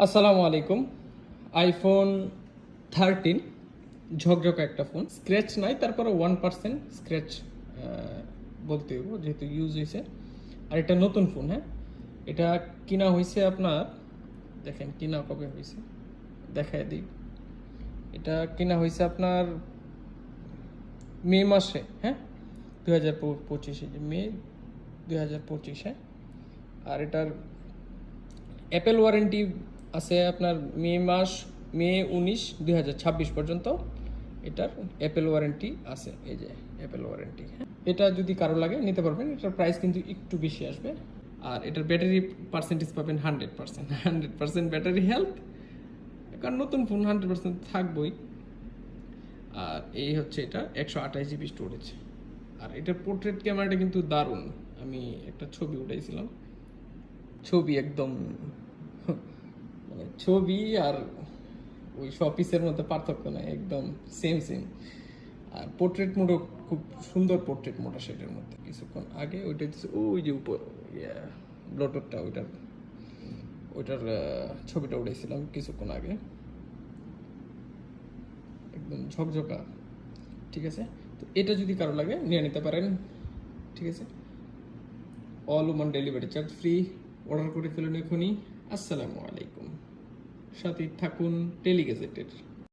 আসসালামু আলাইকুম। আইফোন 13 ঝকঝকে একটা ফোন, স্ক্র্যাচ নাই, তারপরে 1% স্ক্র্যাচ বলতে হইব যেহেতু ইউজ হয়েছে। আর এটা নতুন ফোন, হ্যাঁ। এটা কিনা হয়েছে আপনার, দেখেন কিনা কবে হয়েছে দেখায় দিই। এটা কিনা হয়েছে আপনার মে মাসে, হ্যাঁ, 2025, যে মে 2025। আর এটার অ্যাপেল ওয়ারেন্টি আছে আপনার মে 19 2026 পর্যন্ত এটার অ্যাপেল ওয়ারেন্টি আছে। এই যে অ্যাপেল ওয়ারেন্টি, হ্যাঁ। এটা যদি কারো লাগে নিতে পারবেন। এটার প্রাইস কিন্তু একটু বেশি আসবে। আর এটার ব্যাটারি পার্সেন্টেজ পাবেন 100% ব্যাটারি হেলথ, কারণ নতুন ফোন 100% থাকবই। আর এই হচ্ছে এটা 128 GB স্টোরেজ। আর এটার পোর্ট্রেট ক্যামেরাটা কিন্তু দারুণ। আমি একটা ছবি উঠাইছিলাম, ছবি একদম মানে ছবি আর ওই শপিসের মধ্যে পার্থক্য নাই, একদম সেম সেম। আর পোর্ট্রেট মোডও খুব সুন্দর, পোর্ট্রেট মোড আসে এটার মধ্যে। কিছুক্ষণ আগে ওইটা দিচ্ছে, ওই যে উপর ব্লুটুথটা, ওইটার ছবিটা উঠেছিলাম কিছুক্ষণ আগে, একদম ঝকঝকা। ঠিক আছে, তো এটা যদি কারো লাগে নিয়ে নিতে পারেন। ঠিক আছে, all Oman delivery charge free. Order করে ফেলুন এখনই। আসসালামু আলাইকুম। সাথে থাকুন টেলিগ্যাজেটের।